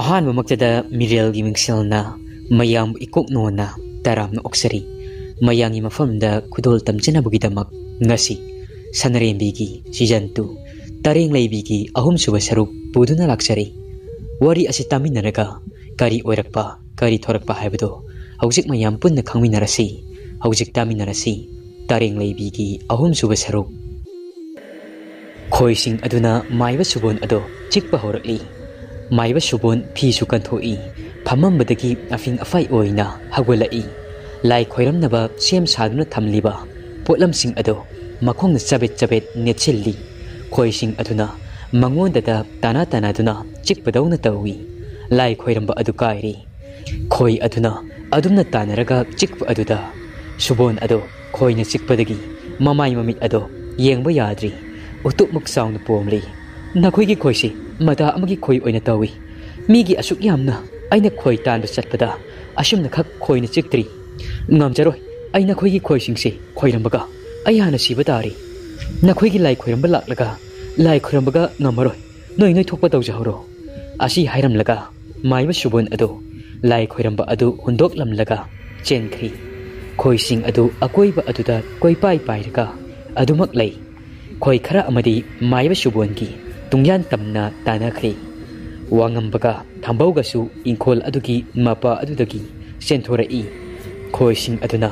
अहानबमक्तदा मिरेलगी मिंगसेलना मयाम इकोकनोना तारामना ओक्सरी मयांगी मफमदा खुदोल तमजनबगिदमक ngasi Sanarembigi Season 2 Tareng Leibigi ahum suba saruk puduna laksari wari asi taminaraga kari oirakpa kari thorakpa haibado haujik mayam punna khangminarasi haujik taminarasi Tareng Leibigi ahum suba saruk khoising aduna maiba subon ado chikpa horakli maiba subon phi su kanthoi phamambadagi afing afai oina hagolai lai khoiramnaba sem saduna thamliba potlamsing ado makhongna chabet netchilli khoising aduna mangodada tana duna chikpadawna tawi lai khoiramba adu kairi khoi aduna adumna tanaraga chikpa aduda subon ado khoina chikpadagi mamai mamit ado yengba yadri utupmuk sauna pomli nakhoigi khoisi mata amagi khoi oina tawi migi asuk yamna aina khoi tanba chatpada asumna khak khoina chiktri ngamjaroi aina khoigi khoisingse khoirambaga ayana sibadari nakhoigi lai khoiramba laklaga lai khoirambaga ngamaroi noi thokpa tawjahoro asi hairamlaga maiba subon ado lai khoiramba adu hundok lamlaga chenkhri khoising adu akoiba aduda koipai pairaga adumak lei khoi khara amadi maiba subongi tungyan tamna tanakhri wangambaga thambauga su ingkhol adugi mapa adudagi senthora i khoising aduna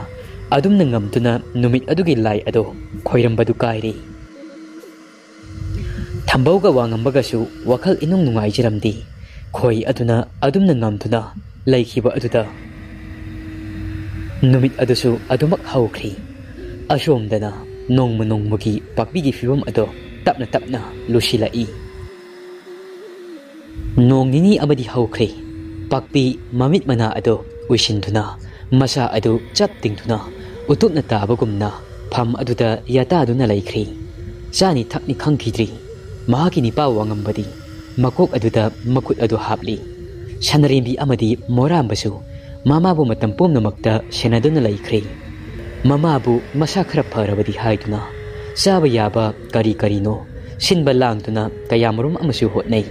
adumna ngamtuna numit adugi lai ado khoirambadu kairi thambauga wangambaga su wakhal inung nungai jiramdi khoi aduna adumna ngamtuna laikhiba aduda numit adusu adumak haukhri ashomdana nongmagi pakbigi fibam ado tapna lusilai nongnini amadi haukhri pakpi mamit mana ado uishinduna masa adu chap tingtuna utupna tabagumna pham aduda yata aduna laikhri chani thakni khangkhidri mahaki nipa wangambadi makok aduda makut adu hapli Sanarembi amadi morambasu mamabu matam pomnamakta senaduna laikhri mamabu masa khara pharabadi haiduna saba yaba kari no sinba langtuna kayamarum amasu hotnai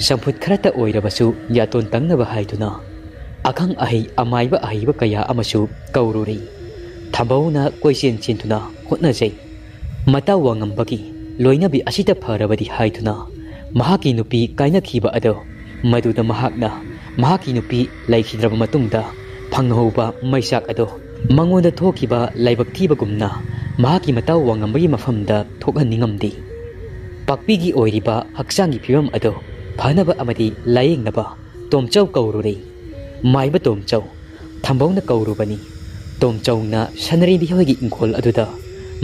samput kharata oirabasu yaton tangnaba haiduna akhang ahi amaiba ahiba kaya amasu kaururi thambawna koisen chintuna hotna jai mata wangambagi loinabi asita pharabadi haiduna mahaki nupi kaina khiba ado maduda mahakna mahaki nupi laikhidraba matungda phanghoba maisak ado mangonda thokiba laibak thibagumna mahaki mata wangambagi mafamda thokhaningamdi pakpigi oiriba haksangi phibam ado phanaba amadi layengnaba tomchau kaururi maiba tomchau thambawna kaurubani tomchauna Sanarembi hoigi ingkhol aduda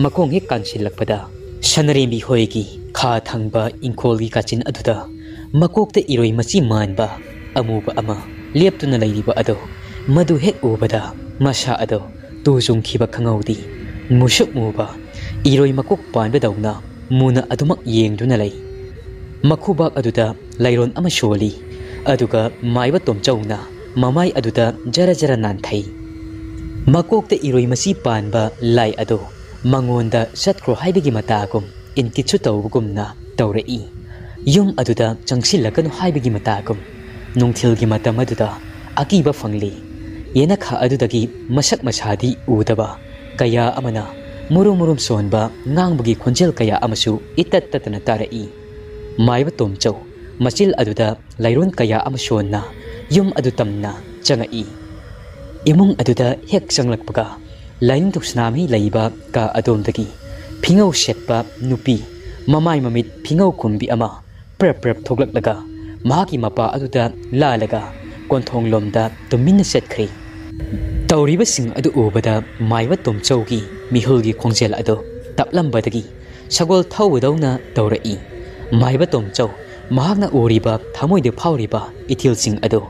makong hek kansilakpada Sanarembi hoigi kha thangba ingkholgi kachin aduda makokta iroi machi manba amuba ama leptuna lairiba ado madu hek ubada masa ado tujung khiba khangaudi musuk muba iroi makok panba dauna muna adumak yengduna lei makhubak aduda lairon ama sholi aduga maiba tomchauna mamai aduda jara nanthai makokta iroi machi panba lai ado mangonda satkro haibigi matagum intichu tawbugumna tawrei yum aduda changsilakanu haibigi matagum nungthilgi matam aduda akiba fangli yena kha adudagi masak masadi udaba kaya amana murum sonba ngangbugi khonjel kaya amasu itattatana tarei maiba tomchau machil aduda lairon kaya amasonna yum adu tamna changai imung aduda hek changlakpaga lain tuksnami laiba ka adomdagi phingau setpa nupi mamai mamit phingau kumbi ama prap thoklaklaga mahaki mapa aduda lalaga konthong lomda tuminna setkhri tawriba sing adu ubada maiba tomchaugi mihulgi khongjel ado taplambadagi sagol thawdawna tawrai maiba tomchau mahakna uriba thamoide phawriba ithil sing ado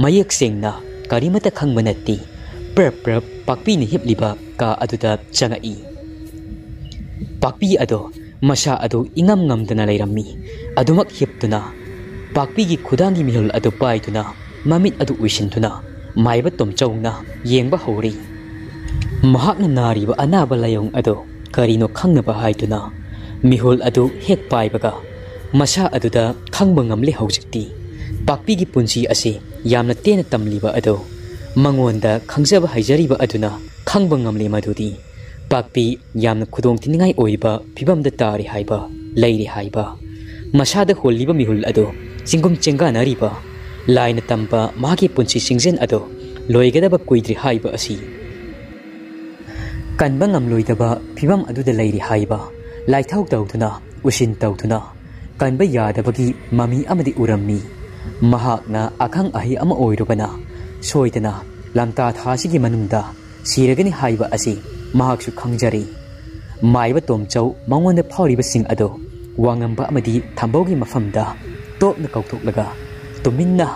mayek sengna karimata khangmanati prap pakpi ni hipliba ka aduda changai pakpi ado masa ado ingam ngamdana lairammi adumak hiptuna pakpi gi khudangi mihul ado paituna mamit adu uishintuna maiba tomchauna yengba hori mahakna nariba anaba layong ado karino khangnaba haituna mihul adu hek paibaga masa aduda khangba ngamle haujikti पाकपी की पुंसी असे यामना तेना तमलिबा अदो मंगोंदा खंगजबा हाइजरिबा अदुना खंगबा ngamle madudi पाकपी यामना खुदोंग तिनिंगाई ओइबा फिबमदा तारि हाइबा लैरि हाइबा मसादा होलिबा मिहुल अदो चिंगुम चेंगानारिबा line तंबा मागी पुंसी सिंगजेन अदो लोइगदबा कुइद्रि हाइबा असि कनबा ngamloidaba फिबम अदुदा लैरि हाइबा लाइथाउ तौदुना उसिन तौदुना कनबा यादबगी mummy अमदि उरम्मी महाकना अखंग अहि अमा ओइरुबना सोइदना लमता थासिगी मनुंगदा सिरगनि हाइबा असि महाकसु खंगजरी माइबा तोमचौ मंगोंदा फाउरिबा सिंग अदो वांगंबा अमदि थंबौगी मफमदा तोपना कौथोकलगा तुमिन्ना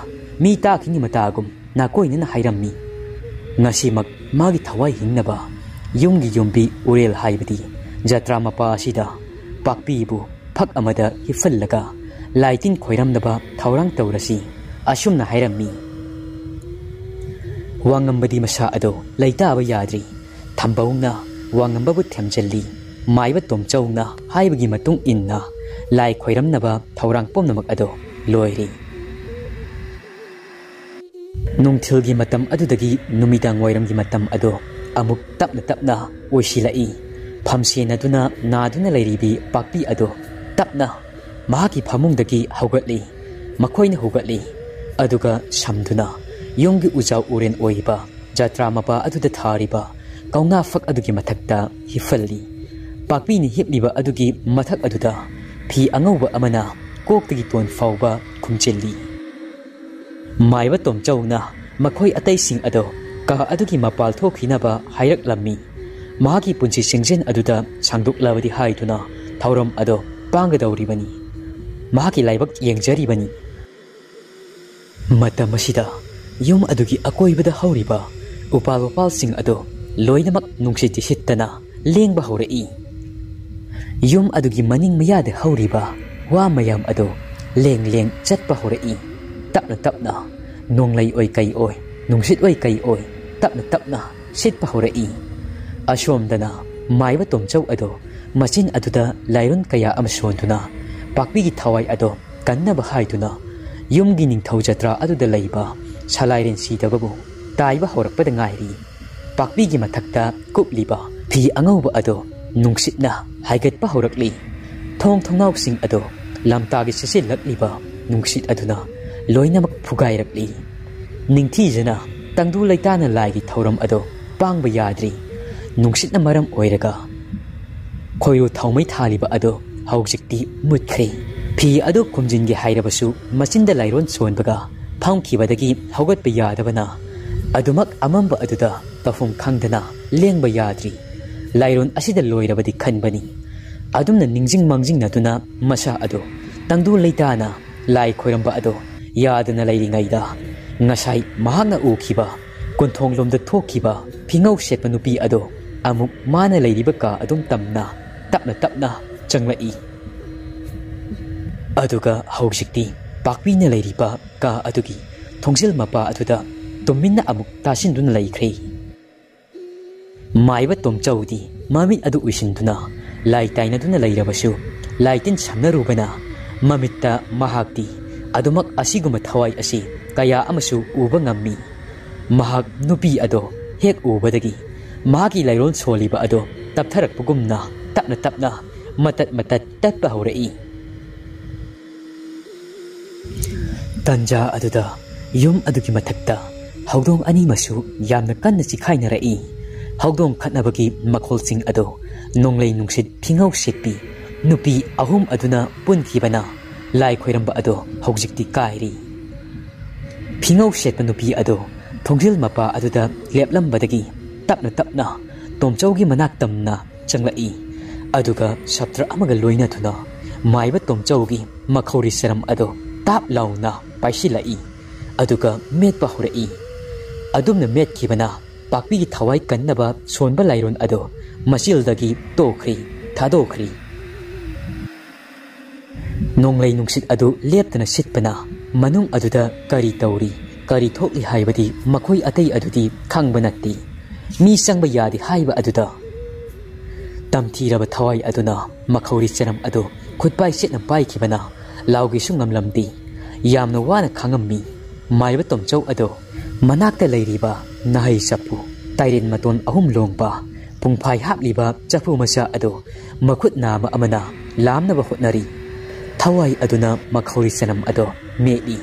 मी ताखिंगी मतागुम नाकोइनना हाइरम्मी ngasimak magi thawai hingnaba yumgi yumbi urel haibadi jatra mapa asida pakpi bu phak amada hifallaga laitin khoiramnaba thawrang tawrasi asumna hairammi wangambadi masa ado laita ba yadri thambawna wangamba bu themjalli maiba tomchawna haibagi matung inna lai khoiramnaba thawrang pomnamak ado loiri nungthilgi matam adudagi numidang wairamgi matam ado amuk tapna oisilai phamsena duna naduna lairibi pakpi ado tapna mahaki phamungdagi haugatli makhoina hugatli aduga samduna yonggi ujau uren oiba jatra mapa aduda thariba kauna fak adugi mathakta hifalli pakpi ni hipliba adugi mathak aduda phi angauba amana koktagi ton fauba khumchelli maiba tomchawna makhoi atai sing ado ka adugi mapal thokhinaba hairak lammi mahaki punsi singjen aduda sangduk labadi haiduna thauram ado pangadauribani mahaki laibak yengjari matamasida yum adugi akoibada hauriba upal sing ado loinamak nungsiti sittana lengba haurai yum adugi maning mayada hauriba wa mayam ado leng chatpa haurai tapna nonglai oi kai oi nungsit oi kai oi tapna sitpa haurai ashomdana maiba tomchau ado machin aduda lairun kaya amsonduna pakpi gi thawai ado kannaba haiduna yumgi ningthau jatra aduda leiba salairen sidababu taiba horakpada ngairi pakpi gi mathakta kupliba phi angauba ado nungsitna haigatpa horakli thongnau sing ado lamta gi sesil lakliba nungsit aduna loinamak phugairakli ningthi jana tangdu laitana laigi thauram ado pangba yadri nungsitna maram oiraga khoiru thaumai thaliba ado haujikti mutkhri phi ado kumjingi hairabasu machinda lairon sonbaga phangkhibadagi haugatpa yadabana adumak amamba aduda tafum khangdana lengba yadri lairon asida loirabadi khanbani adumna ningjing mangjing natuna masa ado tangdu laitana lai khoiramba ado yadana lairingaida ngasai mahakna ukhiba kunthong lomda thokhiba phingau setpa nupi ado amuk mana lairiba ka adum tapna changlai aduga haujikti pakpina lairiba ka adugi thongsil mapa aduda tuminna amuk tasindun laikhre maiba tomchaudi mamit adu uisinduna lai taina duna lairabasu laitin samnarubana mamitta mahakti adumak asiguma thawai asi kaya amasu uba ngammi mahak nupi ado hek ubadagi mahaki lairon soliba ado taptharak pugumna tapna matat tatpa haurai tanja aduda yum adugi mathakta haudong ani masu yamna kanna chikhaina rai haudong khatnabagi makholsing ado nonglei nungsit phingau setpi nupi ahum aduna punthibana lai khoiramba ado haujikti kairi phingau setpa nupi ado thongjil mapa aduda leplambadagi tapna tomchaugi manak tamna changlai aduga saptra amaga loina thuna maiba tomchaugi makhori seram ado tap launa paisilai aduga metpa horai adumna metkibana pakpi gi thawai kannaba sonba lairon ado masildagi tokhri thadokri nonglei nungsit adu leptana sitpana manung aduda kari tauri kari thokli haibadi makhoi atai adudi khangbanatti mi sangba yadi haiba aduda tamthiraba thawai aduna makhori cheram adu khutpai setna pai khibana laugi sungamlamdi यामना वाना खंगम्मी माइबा तोमचौ अदो मनाक्ता लैरिबा नहै चफु ताइरेन मतोन अहुम लोंबा पुंफाई हापलिबा चफु मसा अदो मखुत नाम अमना लामनबा होटनरी थवाई अदुना मखौरी सनम अदो मेली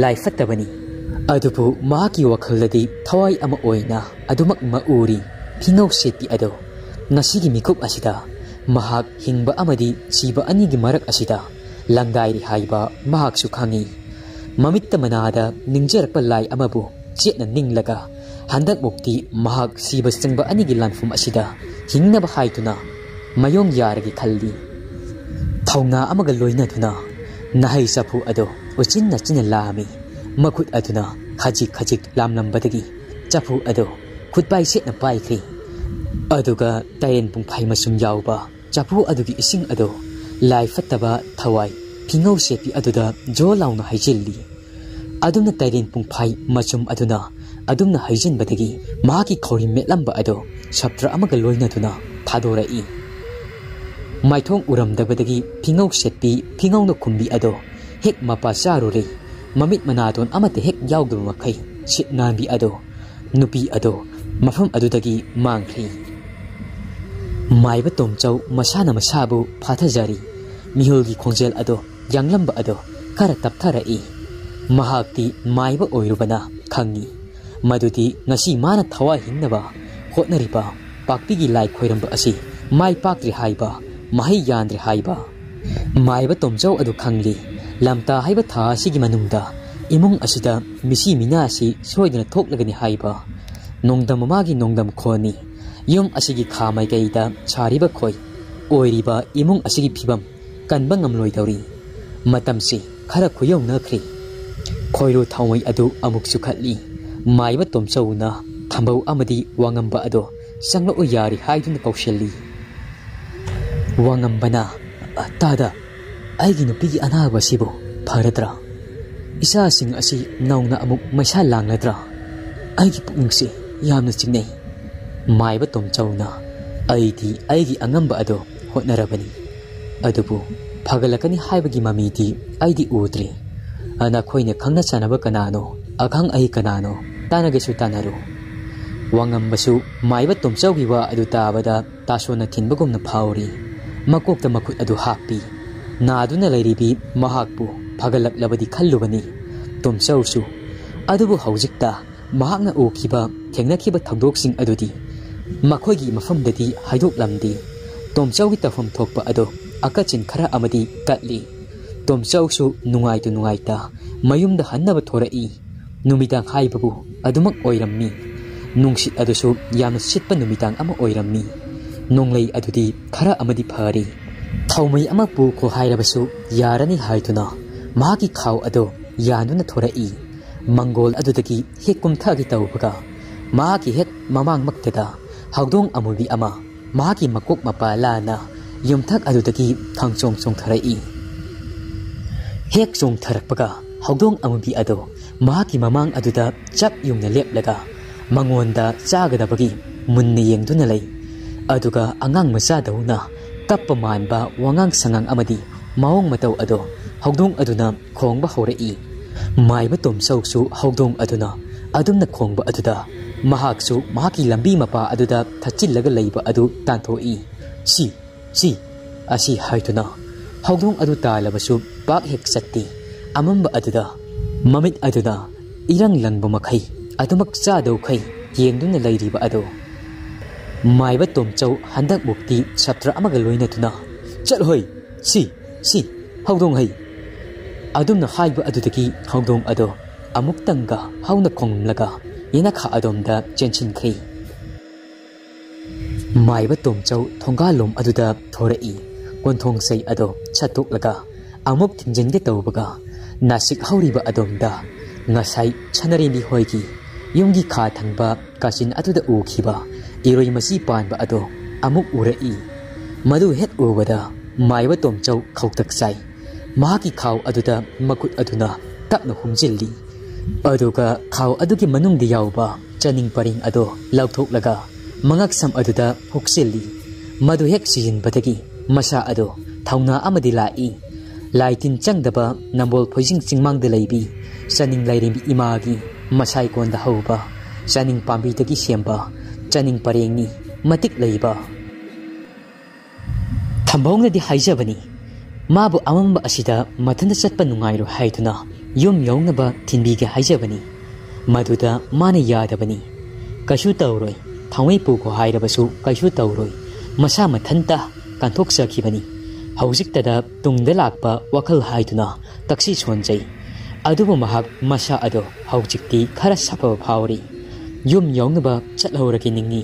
लाई फत्तबनी अदुबु माकी वखलदि थवाई अमा ओइना अदुमक मउरी फिंगौ सेति अदो नसिगी मिकुप असिदा महाक हिंगबा अमदी सीबा अनिगी मरक असिदा लंगाइरी हाइबा महाक सुखांगी ममित्त मनादा निंजरपा लाई अमबु चेतना निंगलगा हंदक मुक्ति महाक सीबा संगबा अनिगी लानफुम असिदा हिंगनबा हाइतुना मयोंग यारगी खल्ली थौना अमगा लोइनदुना नहै चफु अदो उचिन चिन लामी मखुत अदुना खजिक खजिक लामलंबदगी चफु अदो खुदपाई सेतना पाइख्री अदुगा तायेन पुंफाई मसुम याउबा चफु अदुगी इसिंग अदो लाई फत्तबा थवाई फिंगौ सेपी अदुदा जो लाउना हाइजिल्ली अदुमना तायेन पुंफाई मसुम अदुना अदुमना हाइजिनबदगी माकी खौरी मेलंबा अदो सप्त्र अमगा लोइनदुना थादोरई माइथोंग उरमदबदगी फिंगौ सेपी फिंगौना खुंबी अदो हेक मपा चारुरे ममित मनादोन अमते हेक याउदब मखै सिट नांबी अदो नुपी अदो मफम अदुदगी मांख्री माइबा तोमचौ मसाना मसाबु फाथजरी मिहुलगी खोंजेल अदो यांगलंबा अदो खरा तपथरई महाक्ति माइबा ओइरुबना खंगी मदुदी ngasi माना थवा हिंगनबा होटनरिबा पाक्पिगी लाई खोइरंबा असि माइ पाक्रि हाइबा माहि यान्द्रे हाइबा माइबा तोमचौ अदु खंगली लमता हाइबा था सिगी मनुंगदा इमुंग असिदा मिसी मिना असि सोइदना थोकलगनि हाइबा नोंगदम मागी नोंगदम खोनी युम असिगी खामाई गैदा छारिबा खोइ ओइरिबा इमुंग असिगी फिबम कनबा ngamloidori matamsi khara khuyau nakhri khoiro thawai adu amuk sukhatli maiba tomchauna thambau amadi wangamba ado sanglo yari haidun kaushalli wangambana tada aigi nupigi anaba sibo pharadra isa sing asi nauna amuk maisa langladra aigi pukningsi yamna chingnei maiba tomchauna aigi angamba ado hotnarabani adubu fagalakani haibagi mamidi aidi udri ana khoine khangna chanaba kanano akhang ai kanano tanagesu tanaru wangam maiba tomchaugi wa adu tabada tasona thinbagumna phauri makokta makut adu hapi na aduna lairibi mahakpu phagalaklabadi khallubani tomchausu adubu haujikta mahakna okhiba thengnakhiba thangdoksing adudi makhoigi mafamdadi haidoklamdi tomchaugi tafam thokpa adu akachin khara amadi katli tomchausu nungaita mayumda hannaba thorai numidang haibabu adumak oirammi nungsit adusu yamna sitpa numidang ama oirammi nonglei adudi khara amadi phari thaumai amapu ko hairabasu yarani haituna magi khaw ado yanuna thorai mangol adudagi hekum thagi tawbaga magi het mamang maktada hawdong amulbi ama magi makok mapalana yumthak adudagi thangchong chong tharai hek chong tharakpaga hawdong ambi ado magi mamang aduda chap yumna leplaga mangonda chagadabagi munne yengduna lei aduga angang macha dauna tappa manba wangang sangang amadi maong matau ado hawdong aduna khongba horai maiba tomchausu hawdong aduna adumna khongba aduda mahaksu mahaki lambi mapa aduda thachillaga leiba adu tanthoi si asi haituna hawdong adu talabasu pak hek satti amamba aduda mamit aduda irang langba makhai adumak cha dau khai yengduna leiriba adu maiba tomchau handak mukti satra amaga loina tuna chal hoi si hawdong hai adumna haiba adudagi hawdong ado amuk tanga hauna khonglaga ina kha adomda chenchin khri maiba tomchau thongalom aduda thorai konthong sei ado chatuk laga amuk thinjenge tawbaga nasik hauriba adomda ngasai chanari mi hoigi yumgi kha thangba kasin aduda ukhiba iroi masi panba ado amuk urai madu het ubada maiba tomchau khautak sai maki khaw aduda makut aduna tapna humjilli aduga khaw adugi manungdi yawba chaning paring ado lauthok laga mangak sam aduda huksilli madu hek sijin batagi masa ado thauna amadi lai lai tin changdaba nambol phojing chingmang de leibi chaning lairimbi imagi masai kon da hoba chaning pambi dagi semba chaning parengni matik leiba thambongna di haijabani mabu amamba asida mathanda chatpa nungairu haiduna yum yaunaba thinbi ge haijabani maduda mane yadabani kashu tawroi thawai pu ko hairabasu kashu tawroi masa mathanta kanthok sakhibani hauzik tada tungda lakpa wakal haiduna taksi chonjai adubu mahak masa ado haujikti khara sapa phawri yum yaunaba chatlawraki ningi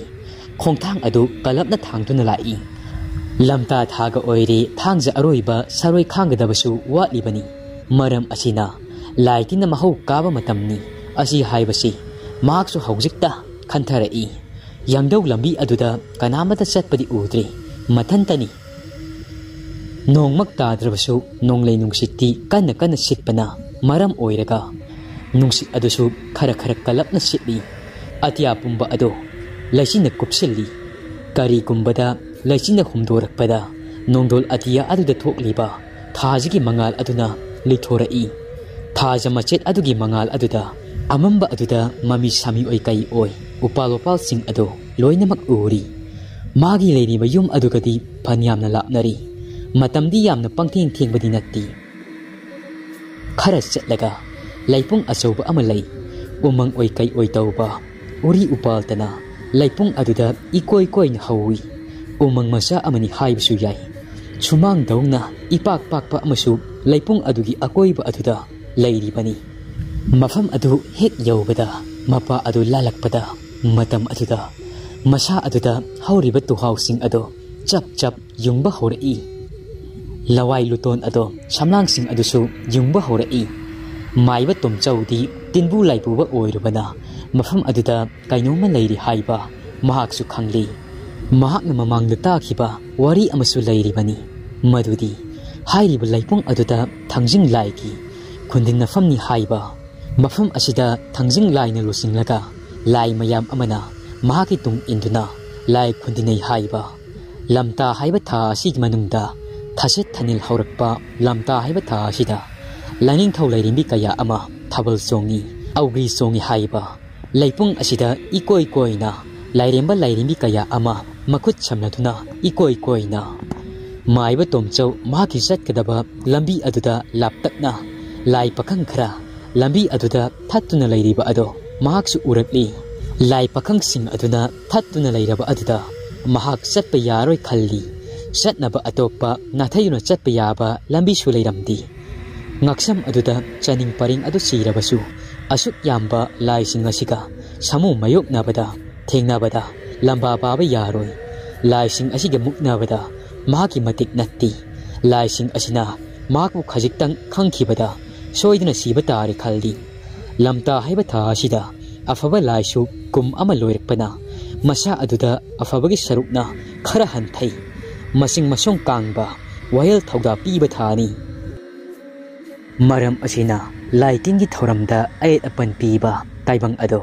khongthang adu kalapna thangtuna lai lamta thaga oiri thangja aroiba saroi khangadabasu watlibani maram asina laitina mahau kaba matamni asi haibasi maksu haujikta khantarai yangdau lambi aduda kanamata chatpadi udri mathantani nongmak tadrabasu nonglei nungsitti kana sitpana maram oiraga nungsit adusu khara kalapna sitli atia pumba ado laisina kupsilli kari kumbada laisina humdorakpada nongdol atia aduda thokliba thajigi mangal aduna lithorai thaja machet adugi mangal aduda amamba aduda mami sami oi kai oi upalopal sing ado loinamak uri magi leini bayum adugadi phanyamna lapnari matamdi yamna pangtheng thengbadi natti khara chetlaga laipung achauba amalai umang oi kai oi tauba uri upaltana laipung aduda ikoi na hawi umang masa amani haibusu yai chumang daungna ipak pakpa amasu laipung adugi akoiba aduda lairibani mafam adu hek yaubada mapa adu lalakpada matam aduda masa aduda hauriba tu housing ado chap yungba horai lawai luton ado samlang sing adusu yungba horai maiba tom chaudi tinbu laipuba oirubana mafam aduda kainoma lairi haiba mahaksu khangli mahakna mamangda takhiba wari amasu lairibani madudi hairiba laipung aduda thangjing laiki khundin nafamni haiba mafam asida thangjing laina lusinglaka lai mayam amana mahaki tung induna lai khundinai haiba lamta haiba tha asigi manungda thaset thanil haurakpa lamta haiba tha asida laning thau lairimbi kaya ama thabal songi augri songi haiba laipung asida ikoi na lairemba lairimbi kaya ama makhut chamnaduna ikoi na maiba tomchau mahaki satkadaba lambi aduda laptakna lai pakhang khara lambi aduda thattuna lairiba ado mahaksu urakli lai pakhang sing aduna thattuna lairaba aduda mahak satpa yaroi khalli satnaba atoppa nathayuna chatpa yaba lambi su leiramdi ngaksam aduda chaning paring adu sirabasu asuk yamba lai sing asiga samu mayok nabada thengnabada lamba baba yaroi lai sing asiga muknabada mahaki matik natti lai sing asina mahakbu khajiktang khangkhibada soidna siba tari khaldi lamta haiba tha asida afaba laisu kum ama loirakpana masa aduda afabagi sarukna khara hanthai masing masong kangba wayal thauda piba thani maram asina laitingi thoramda ayat apan piba taibang ado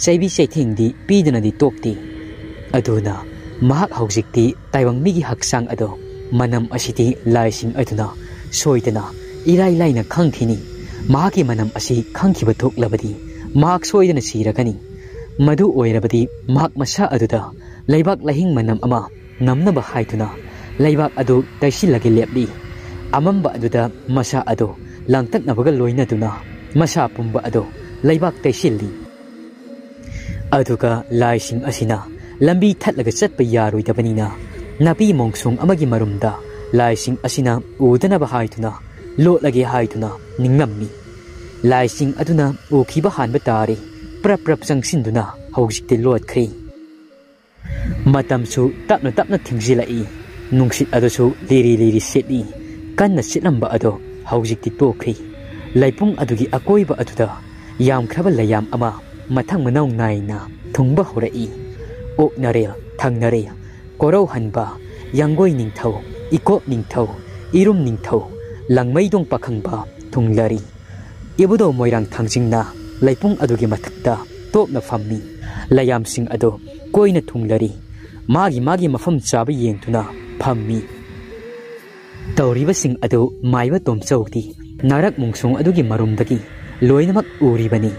saibi saithingdi pidana di tokti aduna mahak haujikti taibang migi haksang ado manam asiti laising aduna soidana irai laina khangthini mahaki manam asi khangkhiba thoklabadi mahak soidana siragani madu oirabadi mahak masa aduda laibak lahing manam ama namnaba haituna laibak adu taisilagi lepli amamba aduda masa adu langtaknabaga loinaduna masa pumba adu laibak taisilli aduga laising asina lambi thatlaga chatpa yaroidabanina napi mongsung amagi marumda laising asina udanaba haituna lotlage haituna ningnammi laising aduna ukhiba hanba tare prap sangsinduna haujikte lotkhri matamsu tapna thingzilai nungsit adusu liri setli kanna sitlamba ado haujikti tokri laipung adugi akoiba aduda yam khraba layam ama mathang manau naina thungba horai oknare thangnare korau hanba yangoi ningthau ikop ningthau irum ningthau langmaidong pakhangba thunglari ibudo moirang thangjingna laipung adugi mathakta topna fammi layam sing ado koina thunglari magi mafam chaba yengtuna phammi तौरीबसिंग अदु माइबा तोमचौदी नारक मुंगसोंग अदुगी मरुमदगी लोइनमक उरिबनी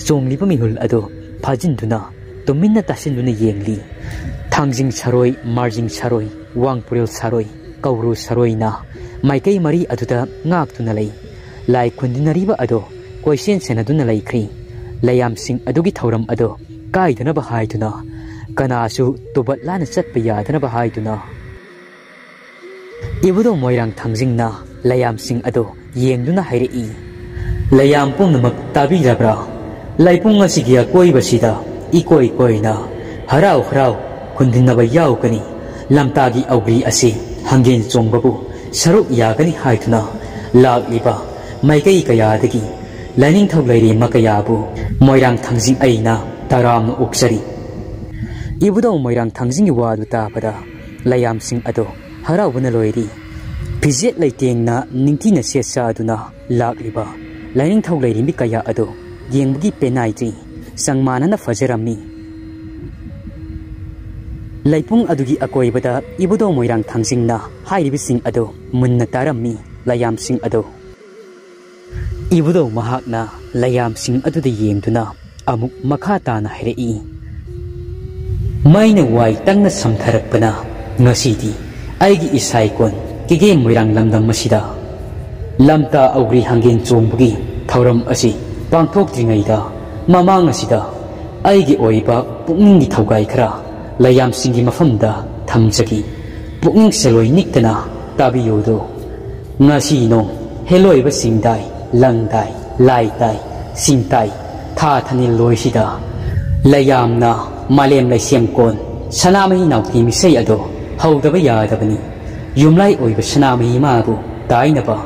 चोंगलिबा मिहुल अदु फाजिनदुना तुमिन्ना तासिनदुना येंगली थांजिंग सरोय margin सरोय वांगपुरेल सरोय कौरु सरोयना माइकई मरी अदुदा ngaktuna lei lai khundinariba ado कोइसेन सेनदुना लैख्री लयामसिंग अदुगी थौरम अदो काइदना बहाइदुना कनासु तुबतलाना चटप यादना बहाइदुना इबुदो मोइरांग थांजिंगना लयामसिंग अदो येंगदुना हाइरेई लयाम पुंगनमक ताबिरब्रा लाइपुंग असिगी अकोइबसिदा इकोइ कोइना हराव हराव खुंदिनबा याउकनी लमतागी औग्री असि हंगेन चोंगबबु सरुक यागनी हाइदुना लागिबा माइकई कयादगी लाइनिंग थौ लैरी मकयाबु मोइरांग थांजिंग अइना ताराम उक्सरी इबुदो मोइरांग थांजिंग वादु तापदा लयामसिंग अदो हरावना लोइरी फिजेट लैतेंगना निंगथिना सेसा अदुना लागिबा लाइनिंग थौ लैरी मिकया अदो येंगबगी पेनाइत्री संगमानना फजरमी लैपुंग अदुगी अकोइबदा इबुदो मोइरांग थांजिंगना हाइरिबिसिंग अदो मुन्ना तारमी लयामसिंग अदो इबुदो महाकना लयामसिंग अदुदा येंगदुना अमुक मखा ताना हाइरेई माइना वाइ तंगना समथरकपना ngasidi aigi isaikon kige moirang lamdam masida lamta augri hangen chombugi thauram asi pangthok dringaida mamang asida aigi oiba pukninggi thaugai khara layamsingi mafamda thamjagi pukning seloi niktana tabiyodo ngasi no heloiba singdai langdai laitai singtai tha thanil loisida layamna malem lai semkon sanamai nauti misai ado हौदब यादबनी युमलाई ओइब Sanamahi माबु ताइनबा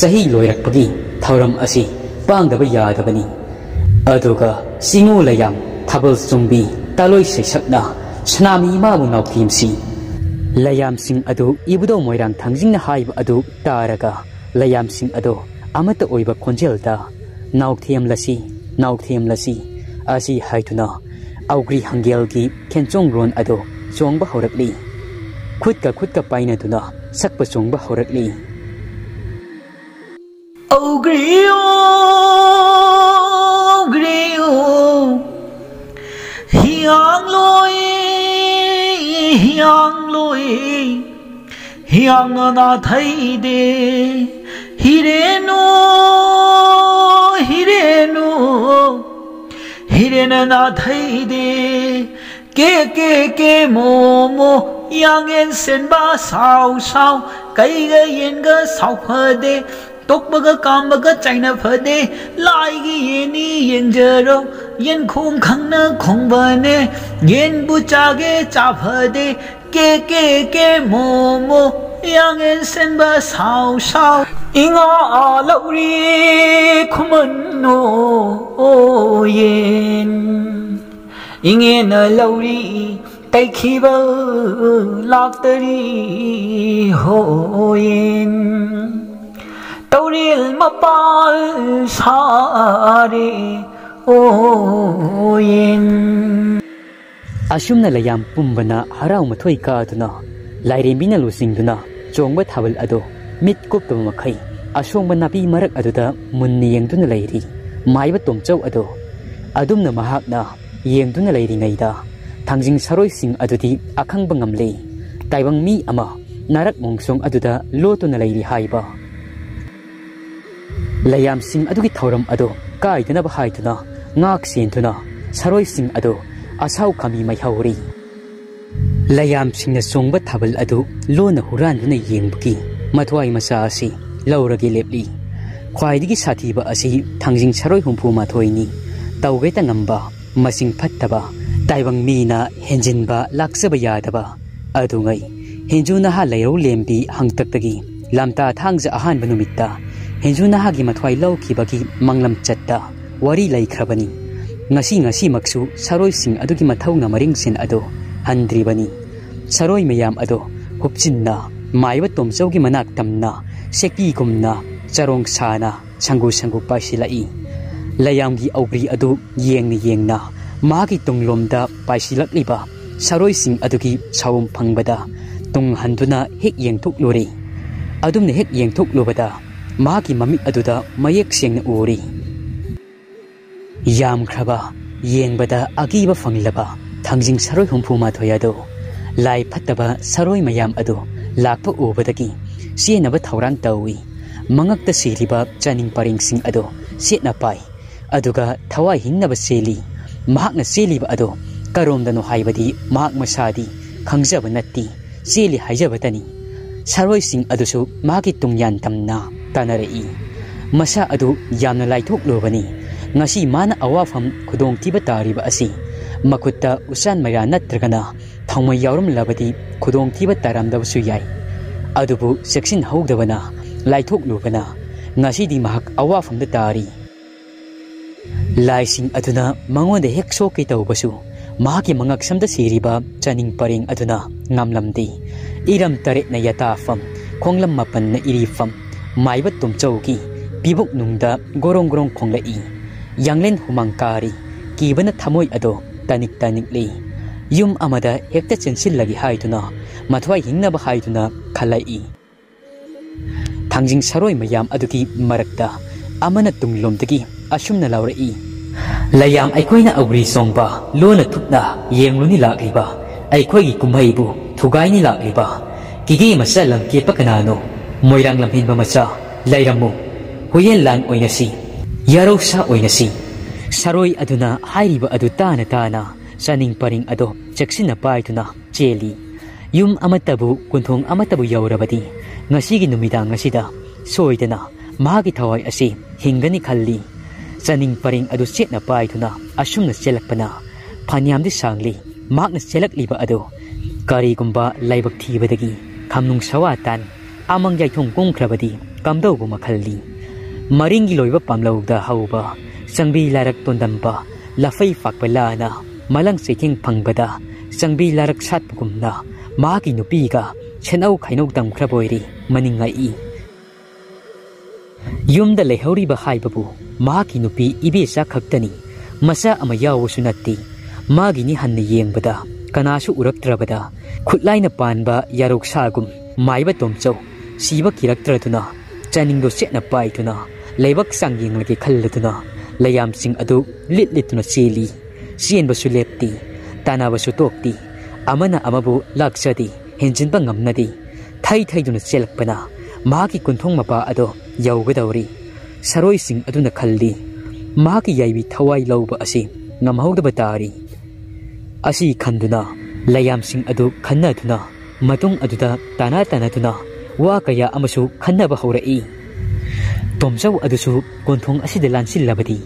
सही लोइरकपगी थौरम असि पांगदब यादबनी अदुगा सिंगु लयाम थबल चुंबी तालोइ सैसकना सनामी माबु नाउथीमसी लयाम सिंग अदु इबुदो Moirang थांजिंगना HYBE अदु तारगा लयाम सिंग अदो अमत ओइब खोंजेलदा नाउथेमलसी असि हाइतुना औग्री हंगेलगी खेंचोंग रोन अदो चोंगबा हौरकली खुद का पाइना दुना सकप चोंगबा हौरकली औग्रियो हियांग लोए हियांग ना थई दे हिरेन ना थई दे के मोमो यांगेन सेनबा साउ कई येन ग साउ फदे तोकबग कामबग चाइना फदे लाइगी येनी येंजरो येन खोंग खंगना खोंगबने येन बुचागे चाफदे के मोमो यांगेन सेनबा साउ इंगा लौरी खुमनो येन इंगे न लौरी तैखिबा लाक्तरी होयेन तौरेल मपाल सारे ओयेन असुमना लयाम पुंबना हराव मथोइ कादुना लाइरेमिना लुसिंगदुना चोंगबा थाबल अदो मिट कुपतब मखै असोंबा नापी मरक अदुदा मुन्नि येंगदुना लैरी माइबा तोमचौ अदो अदुमना महाकना येंगदुना लैरिङैदा थांजिंग सरोइसिंग अदुदी अखंग ngamle ताइबंग मी अमा नारक मोंगसोंग अदुदा लोतुना लैरी हाइबा लयामसिंग अदुगी थौरम अदो काइदना बहाइदुना ngak सेनथुना सरोइसिंग अदो असाउ खमी मैहौरी लयामसिंगना सोंगबा थाबल अदु लोना हुरानदुना येंगबगी मथवाई मसा असि लौरगे लेपली ख्वाइदगी साथीबा असि थांजिंग सरोइ हुंफु माथोइनी तौगैता ngamba masing fattaba ताइबंग मीना हेंजिनबा लाक्सबा यादबा अदुंगै हेंजुना हा लैरौ लेम्बी हंगतक्तगी लामता थांगजा अहानबा नुमित्ता हेंजुना हागी मथवाई लौखिबगी मंगलम चत्ता worry लैख्रबनी ngasi maksu saroi sing adugi mathauna maringsin ado handribani saroi mayam ado hupchinna maiba tomchaugi manak tamna seki gumna charong sana sangu pasilai layamgi augri adu yengna मागी तुंगलोमदा पाइसिलक्लिबा सरोइसिंग अदुगी सावम फंगबदा तुंग हंदुना हेक येंगथुक लोरे ꯑꯗꯨꯝꯅ ꯍꯦꯛ ꯌꯦꯡꯊꯣꯛꯂꯨꯕꯗ ꯃꯍꯥꯛꯀꯤ ꯃꯃꯤꯠ ꯑꯗꯨꯗ ꯃꯌꯦꯛ ꯁꯦꯡꯅ ꯎꯔꯤ꯫ ꯌꯥꯝꯈ꯭ꯔꯕ ꯌꯦꯡꯕꯗ ꯑꯀꯤꯕ ꯐꯪꯂꯕ ꯊꯥꯡꯖꯤꯡ ꯁꯔꯣꯏ 64 ꯑꯗꯨ ꯂꯥꯏ ꯐꯠꯇꯕ ꯁꯔꯣꯏ ꯃꯌꯥꯝ ꯑꯗꯨ ꯂꯥꯛꯄ ꯎꯕꯗꯒꯤ ꯆꯦꯟꯅꯕ ꯊꯧꯔꯥꯡ ꯇꯧꯏ꯫ ꯃꯉꯛꯇ ꯁꯤꯔꯤꯕ ꯆꯥꯅꯤꯡ ꯄꯔꯦꯡꯁꯤꯡ ꯑꯗꯨ ꯁꯦꯠꯅ ꯄꯥꯏ ꯑꯗꯨꯒ ꯊꯋꯥꯏ ꯍꯤꯡꯅꯕ ꯆꯦꯜꯂꯤ꯫ ꯃꯍꯥꯛꯅ ꯆꯦꯜꯂꯤꯕ ꯑꯗꯨ ꯀꯔꯣꯝꯗꯅꯣ ꯍꯥꯏꯕꯗꯤ ꯃꯍꯥꯛ ꯃꯁꯥꯗꯤ ꯈꯪꯖꯕ ꯅꯠꯇꯦ, ꯆꯦꯜꯂꯤ ꯍꯥꯏꯖꯕꯇꯅꯤ꯫ ꯁꯔꯣꯏꯁꯤꯡ ꯑꯗꯨꯁꯨ ꯃꯍꯥꯛꯀꯤ ꯇꯨꯡꯌꯥꯟ ꯇꯝꯅ ꯇꯥꯅꯔꯛꯏ꯫ ꯃꯁꯥ ꯑꯗꯨ ꯌꯥꯝꯅ ꯂꯥꯏꯊꯣꯛꯂꯨꯕꯅꯤ꯫ ꯉꯁꯤ ꯃꯥꯅ ꯑꯋꯥꯐꯝ ꯈꯨꯗꯣꯡꯊꯤꯕ ꯇꯥꯔꯤꯕ ꯑꯁꯤ ꯃꯈꯨꯠꯇ ꯎꯆꯥꯟ ꯃꯩꯔꯥ ꯅꯠꯇ꯭ꯔꯒꯅ ꯊꯥꯎꯃꯩ ꯌꯥꯎꯔꯝꯂꯕꯗꯤ ꯈꯨꯗꯣꯡꯊꯤꯕ ꯇꯥꯔꯝꯗꯕꯁꯨ ꯌꯥꯏ꯫ ꯑꯗꯨꯕꯨ ꯆꯦꯛꯁꯤꯟꯍꯧꯗꯕꯅ, ꯂꯥꯏꯊꯣꯛꯂꯨꯕꯅ ꯉꯁꯤꯗꯤ ꯃꯍꯥꯛ ꯑꯋꯥꯐꯝꯗ ꯇꯥꯔꯤ꯫ ꯂꯥꯏꯁꯤꯡ ꯑꯗꯨꯅ ꯃꯉꯣꯟꯗ ꯍꯦꯛ ꯁꯣꯛꯀꯦ ꯇꯧꯕꯁꯨ ꯃꯍꯥꯛꯀꯤ ꯃꯉꯛꯁꯝꯗ ꯁꯤꯔꯤꯕ ꯆꯥꯅꯤꯡ ꯄꯔꯦꯡ ꯑꯗꯨꯅ ꯉꯝꯂꯝꯗꯦ꯫ ꯏꯔꯝ 8ꯅ ꯌꯥꯇꯥꯐꯝ, ꯈꯣꯡꯂꯝ 4ꯅ ꯏꯔꯤꯐꯝ, ꯃꯥꯏꯕ ꯇꯨꯝꯆꯧꯒꯤ ꯄꯤꯕꯨꯛꯅꯨꯡꯗ ꯒꯣꯔꯣꯡ ꯒꯣꯔꯣꯡ ꯈꯣꯡꯂꯛꯏ꯫ ꯌꯥꯡꯂꯦꯟ ꯍꯨꯃꯥꯡ ꯀꯥꯔꯤ, ꯀꯤꯕꯅ ꯊꯃꯣꯏ ꯑꯗꯣ ꯇꯅꯤꯛ ꯇꯅꯤꯛꯂꯤ꯫ ꯌꯨꯝ ꯑꯃꯗ ꯍꯦꯛꯇ ꯆꯦꯟꯁꯤꯜꯂꯒꯦ ꯍꯥꯏꯗꯨꯅ, ꯃꯊ꯭ꯋꯥꯏ ꯍꯤꯡꯅꯕ ꯍꯥꯏꯗꯨꯅ ꯈꯜꯂꯛꯏ꯫ ꯊꯥꯡꯖꯤꯡ ꯁꯔꯣꯏ ꯃꯌꯥꯝ ꯑꯗꯨꯒꯤ ꯃꯔꯛꯇ ꯑꯃꯅ ꯇꯨꯡꯂꯣꯝꯗꯒꯤ ꯑꯁꯨꯝꯅ ꯂꯥꯎꯔꯛꯏ꯫ ꯂꯩꯌꯥꯝ ꯑꯩꯈꯣꯏꯅ ꯑꯧꯔꯤ ꯆꯣꯡꯕ, ꯂꯣꯟꯅ ꯊꯨꯞꯅ ꯌꯦꯡꯂꯨꯅꯤ ꯂꯥꯛꯂꯤꯕ, ꯑꯩꯈꯣꯏꯒꯤ ꯀꯨꯝꯍꯩꯕꯨ ꯊꯨꯒꯥꯏꯅꯤ ꯂꯥꯛꯂꯤꯕ, ꯀꯤꯒꯦ ꯃꯆꯥ ꯂꯝꯀꯦꯠꯄ ꯀꯅꯥꯅꯣ, ꯃꯣꯏꯔꯥꯡ ꯂꯝꯍꯦꯟꯕ ꯃꯆꯥ ꯂꯩꯔꯝꯃꯨ, ꯍꯨꯌꯦꯟ ꯂꯥꯟ ꯑꯣꯏꯅꯁꯤ, ꯌꯥꯔꯧꯁꯥ ꯑꯣꯏꯅꯁꯤ꯫ ꯁꯔꯣꯏ ꯑꯗꯨꯅ ꯍꯥꯏꯔꯤꯕ ꯑꯗꯨ ꯇꯥꯅ ꯇꯥꯅ ꯆꯥꯅꯤꯡ ꯄꯔꯦꯡ ꯑꯗꯣ ꯆꯦꯛꯁꯤꯟꯅ ꯄꯥꯏꯗꯨꯅ ꯆꯦꯜꯂꯤ꯫ ꯌꯨꯝ ꯑꯃꯠꯇꯕꯨ, ꯀꯣꯟꯊꯣꯡ ꯑꯃꯠꯇꯕꯨ ꯌꯧꯔꯕꯗꯤ ꯉꯁꯤꯒꯤ ꯅꯨꯃꯤꯗꯥꯡ ꯑꯁꯤꯗ ꯁꯣꯏꯗꯅ ꯃꯍꯥꯛꯀꯤ ꯊꯋꯥꯏ ꯑꯁꯤ ꯍꯤꯡꯒꯅꯤ ꯈꯜꯂꯤ꯫ ꯆꯥꯅꯤꯡ ꯄꯔꯦꯡ ꯑꯗꯨ ꯆꯦꯠꯅ ꯄꯥꯏꯗꯨꯅ ꯑꯁꯨꯝꯅ ꯆꯦꯜꯂꯛꯄꯅ ꯐꯅꯌꯥꯝꯗꯤ ꯁꯥꯡꯂꯤ꯫ ꯃꯍꯥꯛꯅ ꯆꯦꯜꯂꯛꯂꯤꯕ ꯑꯗꯨ ꯀꯔꯤꯒꯨꯝꯕ ꯂꯥꯏꯕꯛ ꯊꯤꯕꯗꯒꯤ ꯈꯝꯅꯨꯡ ꯁꯋꯥ ꯇꯥꯟ ꯑꯃꯪ ꯌꯥꯏꯊꯣꯡ ꯀꯨꯝꯈ꯭ꯔꯕꯗꯤ ꯀꯝꯗꯧꯕ ꯃꯈꯜꯂꯤ꯫ ꯃꯔꯤꯡꯒꯤ ꯂꯣꯏꯕ ꯄꯥꯝꯂꯧꯗ ꯍꯧꯕ ꯆꯪꯕꯤ ꯂꯥꯔꯛ ꯇꯣꯟꯗꯝꯕ, ꯂꯐꯩ ꯐꯥꯛꯄ ꯂꯥꯅ ꯃꯂꯪ ꯆꯩꯊꯦꯡ ꯐꯪꯕꯗ ꯆꯪꯕꯤ ꯂꯥꯔꯛ ꯁꯥꯠꯄꯒꯨꯝꯅ ꯃꯍꯥꯛꯀꯤ ꯅꯨꯄꯤꯒ ꯁꯦꯅꯧ ꯈꯩꯅꯧ ꯇꯝꯈ꯭ꯔꯕꯣꯏꯔꯤ ꯃꯅꯤꯡꯉꯛꯏ꯫ ꯌꯨꯝꯗ ꯂꯩꯍꯧꯔꯤꯕ ꯍꯥꯏꯕꯕꯨ ꯃꯍꯥꯛꯀꯤ ꯅꯨꯄꯤ ꯏꯕꯦꯆꯥ ꯈꯛꯇꯅꯤ, ꯃꯆꯥ ꯑꯃ ꯌꯥꯎꯕꯁꯨ ꯅꯠꯇꯦ꯫ ꯃꯥꯒꯤꯅꯤ ꯍꯟꯅ ꯌꯦꯡꯕꯗ ꯀꯅꯥꯁꯨ ꯎꯔꯛꯇ꯭ꯔꯕꯗ ꯈꯨꯠꯂꯥꯏꯅ ꯄꯥꯟꯕ ꯌꯥꯔꯧꯁꯥꯒꯨꯝ ꯃꯥꯏꯕ ꯇꯣꯝꯆꯧ ꯁꯤꯕ ꯀꯤꯔꯛꯇ꯭ꯔꯗꯨꯅ ꯆꯥꯅꯤꯡꯗꯣ ꯆꯦꯠꯅ ꯄꯥꯏꯗꯨꯅ ꯂꯩꯕꯛ ꯆꯥꯡ ꯌꯦꯡꯂꯒꯦ ꯈꯜꯂꯗꯨꯅ ꯂꯩꯌꯥꯝꯁꯤꯡ ꯑꯗꯨ ꯂꯤꯠ ꯂꯤꯠꯇꯨꯅ ꯆꯦꯜꯂꯤ꯫ ꯆꯦꯟꯕꯁꯨ ꯂꯦꯞꯇꯦ, ꯇꯥꯟꯅꯕꯁꯨ ꯇꯣꯛꯇꯦ, ꯑꯃꯅ ꯑꯃꯕꯨ ꯂꯥꯛꯆꯗꯦ, ꯍꯦꯟꯖꯤꯟꯕ ꯉꯝꯅꯗꯦ꯫ ꯊꯩ ꯊꯩꯗꯨꯅ ꯆꯦꯜꯂꯛꯄꯅ ꯃꯍꯥꯛꯀꯤ ꯀꯨꯟꯊꯣꯡ ꯃꯄꯥ ꯑꯗꯣ ꯌꯧꯒꯗꯧꯔꯤ꯫ ꯁꯔꯣꯏꯁꯤꯡ ꯑꯗꯨꯅ ꯈꯜꯂꯤ ꯃꯍꯥꯛꯀꯤ ꯌꯥꯏꯕꯤ ꯊꯋꯥꯏ ꯂꯧꯕ ꯑꯁꯤ ꯉꯝꯍꯧꯗꯕ ꯇꯥꯔꯤ꯫ ꯑꯁꯤ ꯈꯟꯗꯨꯅ ꯂꯩꯌꯥꯝꯁꯤꯡ ꯑꯗꯨ ꯈꯟꯅꯗꯨꯅ ꯃꯇꯨꯡ ꯑꯗꯨꯗ ꯇꯥꯟꯅ ꯇꯥꯟꯅꯗꯨꯅ ꯋꯥ ꯀꯌꯥ ꯑꯃꯁꯨ ꯈꯟꯅꯕ ꯍꯧꯔꯛꯏ꯫ ꯇꯣꯝꯆꯧ ꯑꯗꯨꯁꯨ ꯀꯣꯟꯊꯣꯡ ꯑꯁꯤꯗ ꯂꯥꯟꯁꯤꯜꯂꯕꯗꯤ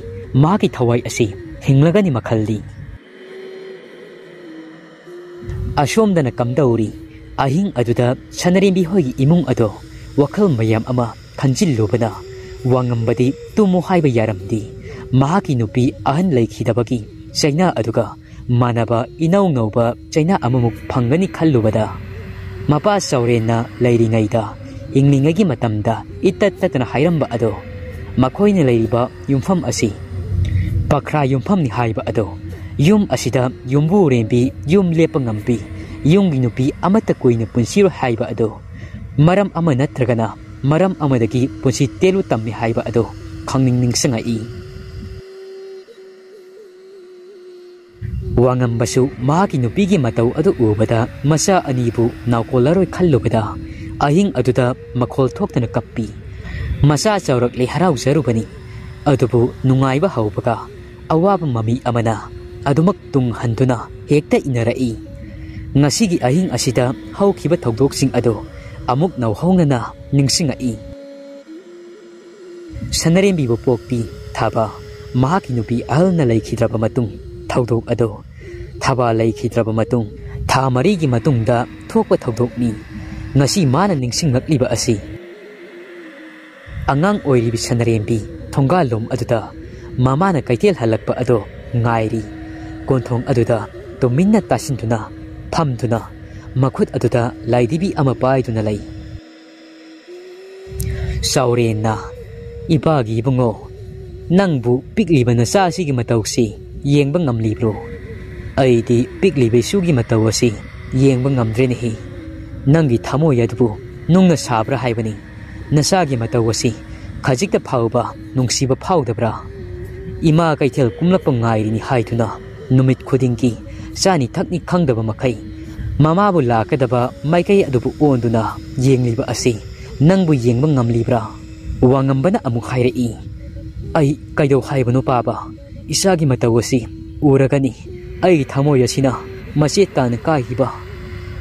ꯃꯍꯥꯛꯀꯤ ꯊꯋꯥꯏ ꯑꯁꯤ ꯍꯤꯡꯂꯒꯅꯤ ꯃꯈꯜꯂꯤ꯫ ꯑꯁꯣꯝꯗꯅ ꯀꯝꯗꯧꯔꯤ? ꯑꯍꯤꯡ ꯑꯗꯨꯗ ꯁꯅꯔꯦꯝꯕꯤ ꯍꯣꯏꯒꯤ ꯏꯃꯨꯡ ꯑꯗꯣ ꯋꯥꯈꯜ ꯃꯌꯥꯝ ꯑꯃ ꯈꯟꯖꯤꯜꯂꯨꯕꯅ ꯋꯥꯉꯝꯕꯗꯤ ꯇꯨꯝꯃꯨ ꯍꯥꯏꯕ ꯌꯥꯔꯝꯗꯦ꯫ ꯃꯍꯥꯛꯀꯤ ꯅꯨꯄꯤ ꯑꯍꯟ ꯂꯩꯈꯤꯗꯕꯒꯤ ꯆꯩꯅꯥ ꯑꯗꯨꯒ ꯃꯥꯟꯅꯕ ꯏꯅꯧ ꯅꯧꯕ ꯆꯩꯅꯥ ꯑꯃꯃꯨꯛ ꯐꯪꯒꯅꯤ ꯈꯜꯂꯨꯕꯗ ꯃꯄꯥ ꯆꯥꯎꯔꯦꯟꯅ ꯂꯩꯔꯤꯉꯩꯗ ꯍꯤꯡꯂꯤꯉꯩꯒꯤ ꯃꯇꯝꯗ ꯏꯇꯠ ꯇꯠꯇꯅ ꯍꯥꯏꯔꯝꯕ ꯑꯗꯣ ꯃꯈꯣꯏꯅ ꯂꯩꯔꯤꯕ ꯌꯨꯝꯐꯝ ꯑꯁꯤ ꯄꯈ꯭ꯔꯥ ꯌꯨꯝꯐꯝꯅꯤ ꯍꯥꯏꯕ ꯑꯗꯣ ꯌꯨꯝ ꯑꯁꯤꯗ ꯌꯨꯝꯕꯨꯔꯦꯝꯕꯤ ꯌꯨꯝ ꯂꯦꯞꯄ ꯉꯝꯕꯤ, ꯌꯨꯝꯒꯤ ꯅꯨꯄꯤ ꯑꯃꯠꯇ ꯀꯨꯏꯅ ꯄꯨꯟꯁꯤꯔꯣꯏ ꯍꯥꯏꯕ ꯑꯗꯣ ꯃꯔꯝ ꯑꯃ ꯅꯠꯇ꯭ꯔꯒꯅ ꯃꯔꯝ ꯑꯃꯗꯒꯤ ꯄꯨꯟꯁꯤ ꯇꯦꯜꯂꯨ ꯇꯝꯃꯤ ꯍꯥꯏꯕ ꯑꯗꯣ ꯈꯪꯅꯤꯡ ꯅꯤꯡꯁꯤꯡꯉꯛꯏ꯫ ꯋꯥꯉꯝꯕꯁꯨ ꯃꯍꯥꯛꯀꯤ ꯅꯨꯄꯤꯒꯤ ꯃꯇꯧ ꯑꯗꯨ ꯎꯕꯗ ꯃꯆꯥ ꯑꯅꯤꯕꯨ ꯅꯥꯎꯀꯣꯜꯂꯔꯣꯏ ꯈꯜꯂꯨꯕꯗ ꯑꯍꯤꯡ ꯑꯗꯨꯗ ꯃꯈꯣꯜ ꯊꯣꯛꯇꯅ ꯀꯞꯄꯤ꯫ ꯃꯆꯥ ꯆꯥꯎꯔꯛꯂꯦ ꯍꯔꯥꯎꯖꯔꯨꯕꯅꯤ, ꯑꯗꯨꯕꯨ ꯅꯨꯡꯉꯥꯏꯕ ꯍꯧꯕꯒ ꯑꯋꯥꯕ ꯃꯃꯤ ꯑꯃꯅ ꯑꯗꯨꯃꯛ ꯇꯨꯡ ꯍꯟꯗꯨꯅ ꯍꯦꯛꯇ ꯏꯟꯅꯔꯛꯏ꯫ ꯉꯁꯤꯒꯤ ꯑꯍꯤꯡ ꯑꯁꯤꯗ ꯍꯧꯈꯤꯕ ꯊꯧꯗꯣꯛꯁꯤꯡ ꯑꯗꯣ ꯑꯃꯨꯛ ꯅꯧꯍꯧꯅꯅ ꯅꯤꯡꯁꯤꯡꯉꯛꯏ꯫ ꯁꯅꯔꯦꯝꯕꯤꯕꯨ ꯄꯣꯛꯄꯤ ꯊꯥꯕ ꯃꯍꯥꯛꯀꯤ ꯅꯨꯄꯤ ꯑꯍꯜꯅ ꯂꯩꯈꯤꯗ꯭ꯔꯕ ꯃꯇꯨꯡ ꯊꯧꯗꯣꯛ ꯑꯗꯣ, ꯊꯥꯕ ꯂꯩꯈꯤꯗ꯭ꯔꯕ ꯃꯇꯨꯡ ꯊꯥ 4ꯒꯤ ꯃꯇꯨꯡꯗ ꯊꯣꯛꯄ ꯊꯧꯗꯣꯛꯅꯤ꯫ ꯉꯁꯤ ꯃꯥꯅ ꯅꯤꯡꯁꯤꯡꯂꯛꯂꯤꯕ ꯑꯁꯤ ꯑꯉꯥꯡ ꯑꯣꯏꯔꯤꯕꯤ ꯁꯅꯔꯦꯝꯕꯤ ꯊꯣꯡꯒꯥꯜꯂꯣꯝ ꯑꯗꯨꯗ ꯃꯃꯥꯅ ꯀꯩꯊꯦꯜ ꯍꯜꯂꯛꯄ ꯑꯗꯣ ꯉꯥꯏꯔꯤ꯫ ꯀꯣꯟꯊꯣꯡ ꯑꯗꯨꯗ ꯇꯨꯃꯤꯟꯅ ꯇꯥꯁꯤꯟꯗꯨꯅ ꯐꯝꯗꯨꯅ ꯃꯈꯨꯠ ꯑꯗꯨꯗ ꯂꯥꯏꯙꯤꯕꯤ ꯑꯃ ꯄꯥꯏꯗꯨꯅ ꯂꯩ꯫ ꯆꯥꯎꯔꯦꯟꯅ, ꯏꯄꯥꯒꯤ ꯏꯕꯨꯡꯉꯣ, ꯅꯪꯕꯨ ꯄꯤꯛꯂꯤꯕ ꯅꯆꯥꯁꯤꯒꯤ ꯃꯇꯧꯁꯤ ꯌꯦꯡꯕ ꯉꯝꯂꯤꯕ꯭ꯔꯣ? ꯑꯩꯗꯤ ꯄꯤꯛꯂꯤꯕ ꯏꯁꯨꯒꯤ ꯃꯇꯧ ꯑꯁꯤ ꯌꯦꯡꯕ ꯉꯝꯗ꯭ꯔꯦꯅꯦꯍꯦ꯫ ꯅꯪꯒꯤ ꯊꯃꯣꯏ ꯑꯗꯨꯕꯨ ꯅꯨꯡꯅ ꯁꯥꯕ꯭ꯔꯥ ꯍꯥꯏꯕꯅꯤ꯫ नसागी मतौ असी खजिक फाउबा नुंगसीबा फाउदब्रा इमा कैथेल कुमलप ngaइरिनी हाइथुना नुमित खुदिंकी चानी थकनी खंगदबा मखै ममाबु लाकदबा माइकै अदुबु ओंदुना येंगलिबा असी नंगबु येंगबा ngamलिब्रा वांगंबना अमु हाइरई आई कैदौ हाइबनु पाबा इसागी मतौ असी उरगनी आई थमोय असिना मचे तान काहिबा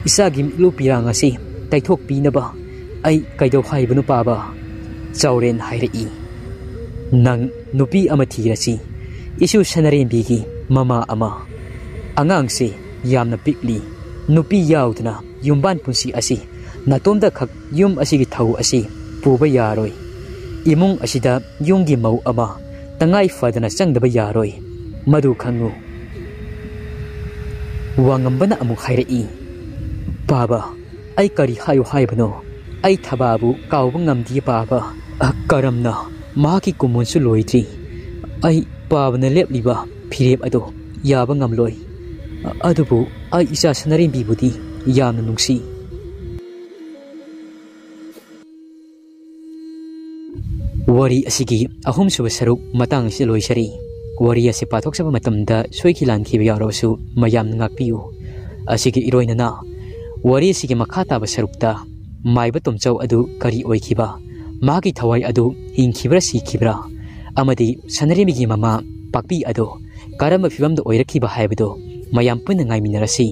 इसागी मिलु पिरांग असी तैथोक पीनबा आई कैदौ हाइबनु पाबा चौरेन हाइरई नंग नुपी अमा थीरसी इसु सनरेंबीगी ममा अमा अंगांगसे यामना पिकली नुपी याउदना युमबान पुंसी असी नातोमदा खक युम असीगी थौ असी पुबा यारोय इमुंग असिदा युंगी मौ अमा तंगाई फदना चंगदबा यारोय मधु खंगु वांगंबना अमु हाइरई पाबा आई करी हायो हाइबनो आई थबाबु काउबा ngamdi पाबा करमना माकी कुमुनसु लोइद्री आई पाबना लेपलिबा फिरेब अदो याबा ngamloi अदुबु आई इसा सनरेंबीबुदी यामना नुंगसी वरी असिगी अहुमसुब सरुक मतंग से लोइसरी वरी असे पाथोकसबा मतमदा सोइखि लानखिबा यारोसु मयाम ngapiu असिगी इरोइनना वरी असिगी मखा ताबा सरुकता माइबा तुमचौ अदु करी ओइखिबा मागी थवाई अदु हिंखिब्रा सिखिब्रा अमदी सनरेंबीगी ममा पाकपी अदो करम फिवमदा ओइरखिबा हाइबदो मयाम पुन ngaइमिनरसी